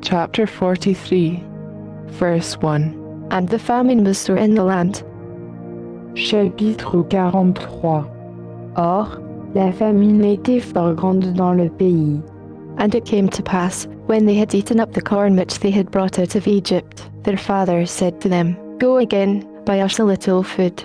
Chapter 43, verse 1. And the famine was sore in the land. Chapitre 43. Or, la famine était fort grande dans le pays. And it came to pass, when they had eaten up the corn which they had brought out of Egypt, their father said to them, Go again, buy us a little food.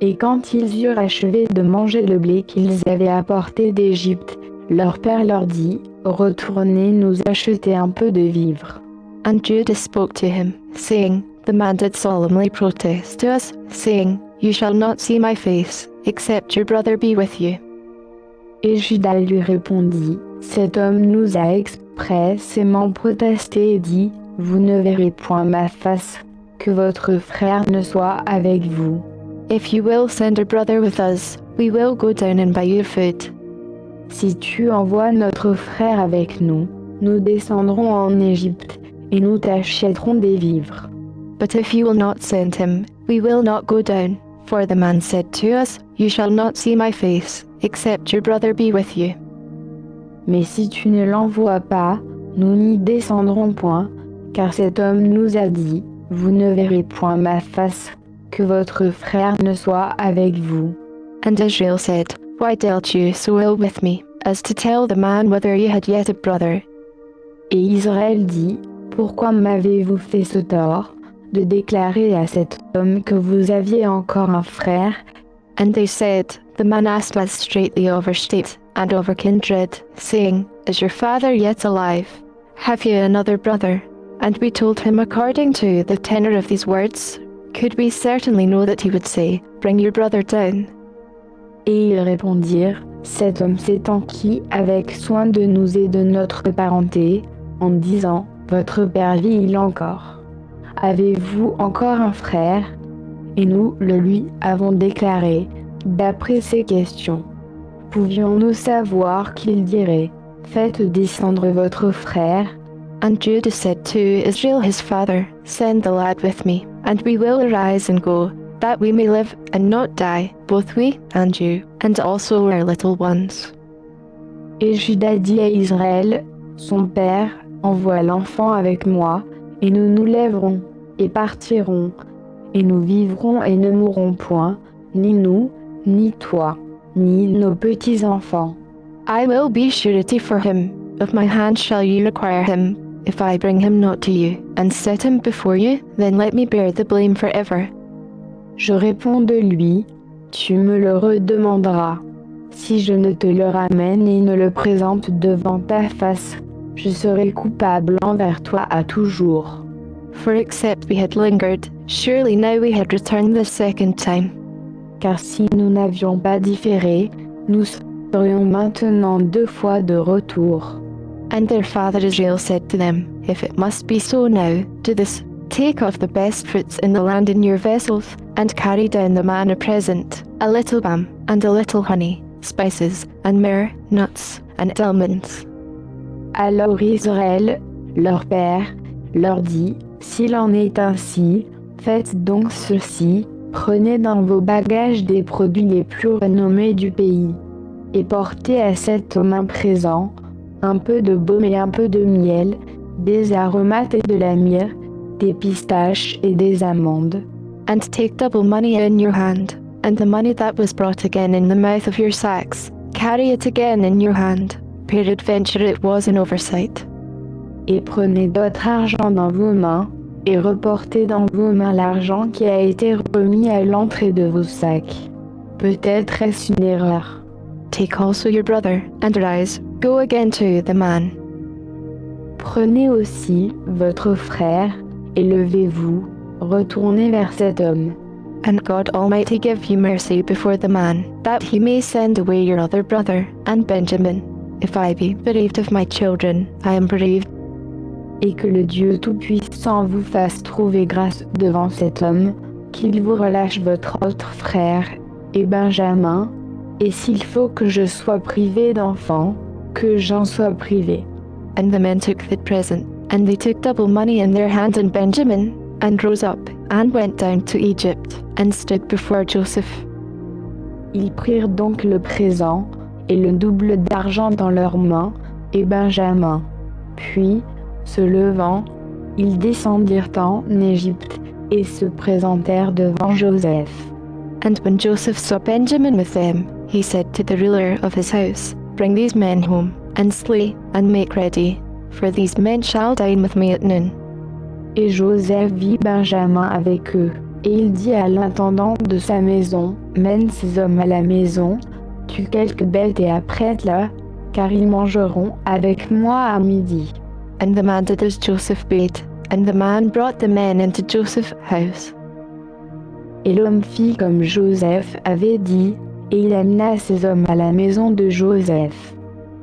Et quand ils eurent achevé de manger le blé qu'ils avaient apporté d'Égypte, leur père leur dit, Retournez nous acheter un peu de vivres. And Judah spoke to him, saying, The man did solemnly protest to us, saying, You shall not see my face, except your brother be with you. Et Juda lui répondit, Cet homme nous a expressément protesté et dit, Vous ne verrez point ma face, que votre frère ne soit avec vous. If you will send a brother with us, we will go down and buy you food. Si tu envoies notre frère avec nous, nous descendrons en Égypte, et nous t'achèterons des vivres. But if you will not send him, we will not go down. For the man said to us, You shall not see my face, except your brother be with you. Mais si tu ne l'envoies pas, nous n'y descendrons point, car cet homme nous a dit, Vous ne verrez point ma face, que votre frère ne soit avec vous. And Israel said, Why dealt you so ill with me, as to tell the man whether you had yet a brother? Et Israël dit, Pourquoi m'avez-vous fait ce tort, de déclarer à cet homme que vous aviez encore un frère? And they said, The man asked us straightly over state and over kindred, saying, Is your father yet alive? Have you another brother? And we told him according to the tenor of these words, could we certainly know that he would say, Bring your brother down? Et ils répondirent, Cet homme s'est enquis avec soin de nous et de notre parenté, en disant, Votre père vit-il encore? Avez-vous encore un frère? Et nous le lui avons déclaré, d'après ces questions. Pouvions-nous savoir qu'il dirait, Faites descendre votre frère? And Judah said to Israel his father, Send the lad with me, and we will arise and go, that we may live and not die, both we and you, and also our little ones. Et Juda dit à Israël, son père, envoie l'enfant avec moi, et nous nous lèverons, et partirons, et nous vivrons et ne mourrons point, ni nous, ni toi, ni nos petits-enfants. I will be surety for him, of my hand shall you require him, if I bring him not to you, and set him before you, then let me bear the blame forever. Je réponds de lui, tu me le redemanderas. Si je ne te le ramène et ne le présente devant ta face, je serai coupable envers toi à toujours. For except we had lingered, surely now we had returned the second time. Car si nous n'avions pas différé, nous serions maintenant 2 fois de retour. And their father Israel said to them, If it must be so now, do this, take of the best fruits in the land in your vessels, and carry down the man a present, a little balm, and a little honey, spices, and myrrh, nuts, and almonds. Alors Israël, leur père, leur dit, S'il en est ainsi, faites donc ceci, prenez dans vos bagages des produits les plus renommés du pays, et portez à cet homme un présent, un peu de baume et un peu de miel, des aromates et de la myrrhe, des pistaches et des amandes. And take double money in your hand, and the money that was brought again in the mouth of your sacks, carry it again in your hand. Peradventure it was an oversight. Et prenez d'autres argent dans vos mains, et reportez dans vos mains l'argent qui a été remis à l'entrée de vos sacs. Peut-être est-ce une erreur. Take also your brother, and arise, go again to the man. Prenez aussi votre frère, et levez-vous, retournez vers cet homme. And God Almighty give you mercy before the man, that he may send away your other brother, and Benjamin. If I be bereaved of my children, I am bereaved. Et que le Dieu Tout-Puissant vous fasse trouver grâce devant cet homme, qu'il vous relâche votre autre frère, et Benjamin, et s'il faut que je sois privé d'enfants, que j'en sois privé. And the men took the present, and they took double money in their hand and Benjamin, and rose up, and went down to Egypt, and stood before Joseph. Ils prirent donc le présent, et le double d'argent dans leurs mains, et Benjamin. Puis, Se levant, ils descendirent en Égypte et se présentèrent devant Joseph. And when Joseph saw Benjamin with them, he said to the ruler of his house, Bring these men home, and slay, and make ready, for these men shall dine with me at noon. Et Joseph vit Benjamin avec eux, et il dit à l'intendant de sa maison, Mène ces hommes à la maison, tue quelques bêtes et apprête-la, car ils mangeront avec moi à midi. And the man did as Joseph bade, and the man brought the men into Joseph's house. Et l'homme fit comme Joseph avait dit, et il amena ces hommes à la maison de Joseph.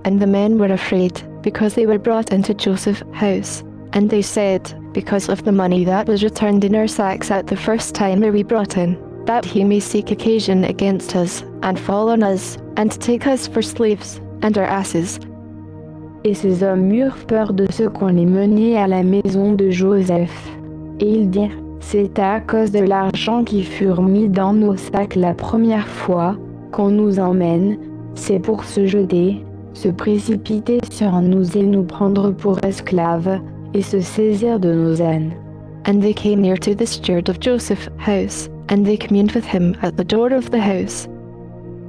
And the men were afraid, because they were brought into Joseph's house. And they said, Because of the money that was returned in our sacks at the first time we brought in, that he may seek occasion against us, and fall on us, and take us for slaves, and our asses. Et ces hommes eurent peur de ceux qu'on les menait à la maison de Joseph. Et ils dirent, C'est à cause de l'argent qui fut mis dans nos sacs la première fois qu'on nous emmène, c'est pour se jeter, se précipiter sur nous et nous prendre pour esclaves, et se saisir de nos ânes. And they came near to the steward of Joseph's house, and they communed with him at the door of the house.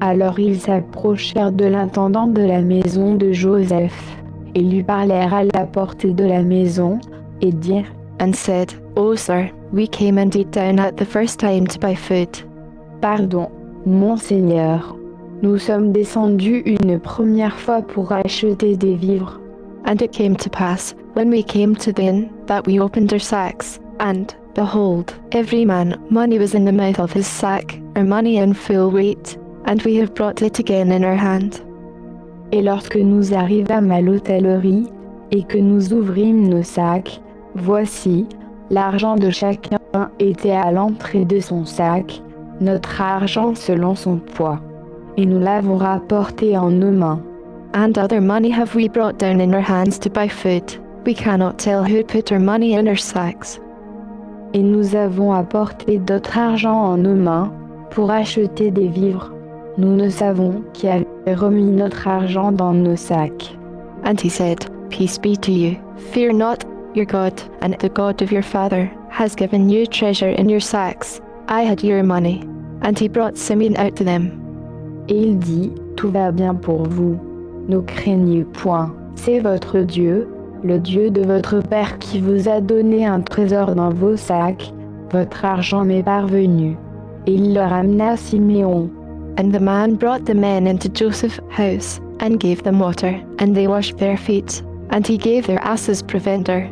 Alors ils s'approchèrent de l'intendant de la maison de Joseph, et lui parlèrent à la porte de la maison, et dirent, And said, O sir, we came indeed down at the first time to buy food. Pardon, mon Seigneur, nous sommes descendus une première fois pour acheter des vivres. And it came to pass, when we came to the inn, that we opened our sacks, and, behold, every man money was in the mouth of his sack, our money in full weight, and we have brought it again in our hand. Et lorsque nous arrivâmes à l'hôtellerie, et que nous ouvrîmes nos sacs, voici, l'argent de chacun était à l'entrée de son sac, notre argent selon son poids. Et nous l'avons rapporté en nos mains. And other money have we brought down in our hands to buy food. We cannot tell who put our money in our sacks. Et nous avons apporté d'autre argent en nos mains, pour acheter des vivres. Nous ne savons qui avait remis notre argent dans nos sacs. And he said, Peace be to you. Fear not, your God, and the God of your father, has given you treasure in your sacks. I had your money. And he brought Simeon out to them. Et il dit, Tout va bien pour vous. Ne craignez point, c'est votre Dieu, le Dieu de votre Père qui vous a donné un trésor dans vos sacs, votre argent m'est parvenu. Et il leur amena Siméon. And the man brought the men into Joseph's house, and gave them water, and they washed their feet, and he gave their asses provender.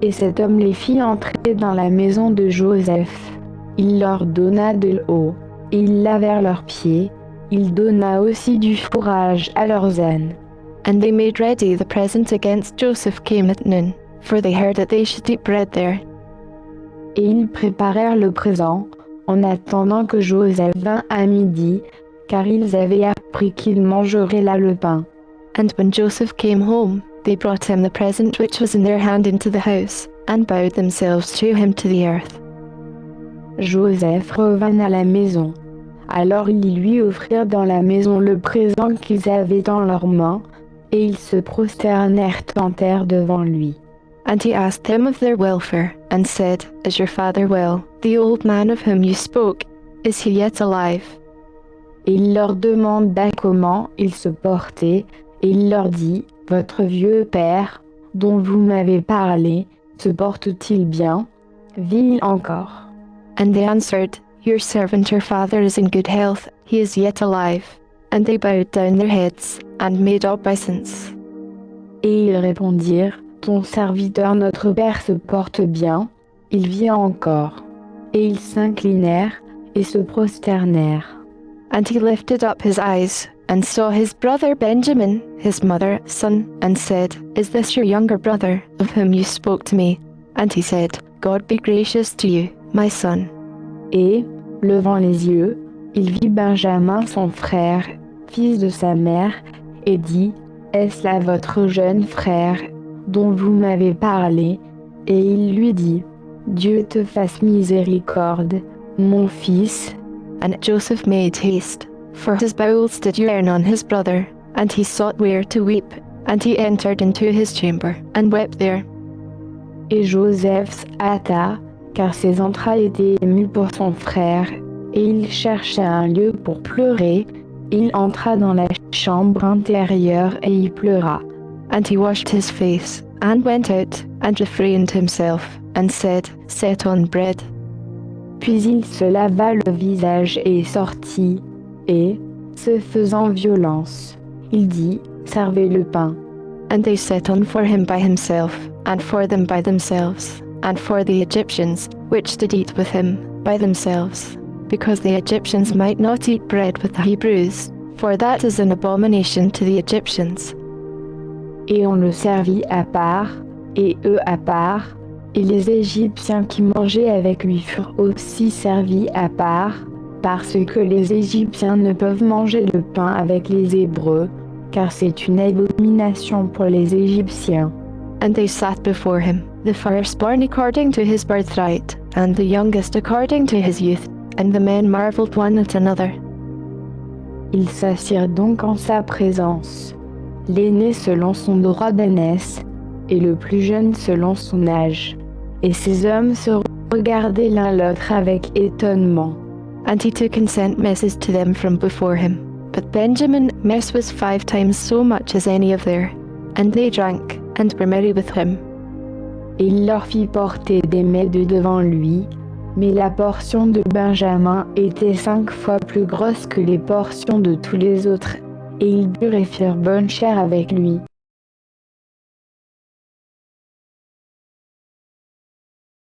Et cet homme les fit entrer dans la maison de Joseph. Il leur donna de l'eau, et ils lavèrent leurs pieds. Il donna aussi du fourrage à leurs ânes. And they made ready the present against Joseph came at noon, for they heard that they should eat bread there. Et ils préparèrent le présent, en attendant que Joseph vînt à midi, car ils avaient appris qu'il mangerait là le pain. And when Joseph came home, they brought him the present which was in their hand into the house, and bowed themselves to him to the earth. Joseph revint à la maison. Alors ils lui offrirent dans la maison le présent qu'ils avaient dans leurs mains, et ils se prosternèrent en terre devant lui. And he asked them of their welfare, and said, Is your father well? The old man of whom you spoke, is he yet alive? Et il leur demanda comment ils se portaient, et il leur dit, Votre vieux père, dont vous m'avez parlé, se porte-t-il bien? Vit-il encore? And they answered, Your servant your father is in good health, he is yet alive. And they bowed down their heads, and made obeisance. Et ils répondirent, Ton serviteur notre père se porte bien, il vit encore. Et ils s'inclinèrent, et se prosternèrent. And he lifted up his eyes, and saw his brother Benjamin, his mother's son, and said, Is this your younger brother, of whom you spoke to me? And he said, God be gracious to you, my son. Et, levant les yeux, il vit Benjamin son frère, fils de sa mère, et dit, Est-ce là votre jeune frère, dont vous m'avez parlé? Et il lui dit, Dieu te fasse miséricorde, mon fils. And Joseph made haste, for his bowels did yearn on his brother, and he sought where to weep, And he entered into his chamber, and wept there. Et Joseph se hâta, car ses entrailles étaient émues pour son frère, et il cherchait un lieu pour pleurer. Il entra dans la chambre intérieure et y pleura. And he washed his face, and went out, and refrained himself, and said, Set on bread. Puis il se lava le visage et sortit, et, se faisant violence, il dit, Servez le pain. And they set on for him by himself, and for them by themselves, and for the Egyptians, which did eat with him, by themselves, because the Egyptians might not eat bread with the Hebrews, for that is an abomination to the Egyptians. Et on le servit à part, et eux à part, et les Égyptiens qui mangeaient avec lui furent aussi servis à part, parce que les Égyptiens ne peuvent manger le pain avec les Hébreux, car c'est une abomination pour les Égyptiens. And they sat before him, the firstborn according to his birthright, and the youngest according to his youth, and the men marveled one at another. Ils s'assirent donc en sa présence, l'aîné selon son droit d'aînesse, et le plus jeune selon son âge. Et ces hommes se regardaient l'un l'autre avec étonnement. And he took and sent messes to them from before him. But Benjamin's mess was 5 times so much as any of their, and they drank, and were merry with him. Et il leur fit porter des mets de devant lui, mais la portion de Benjamin était 5 fois plus grosse que les portions de tous les autres, et ils burent et firent bonne chère avec lui.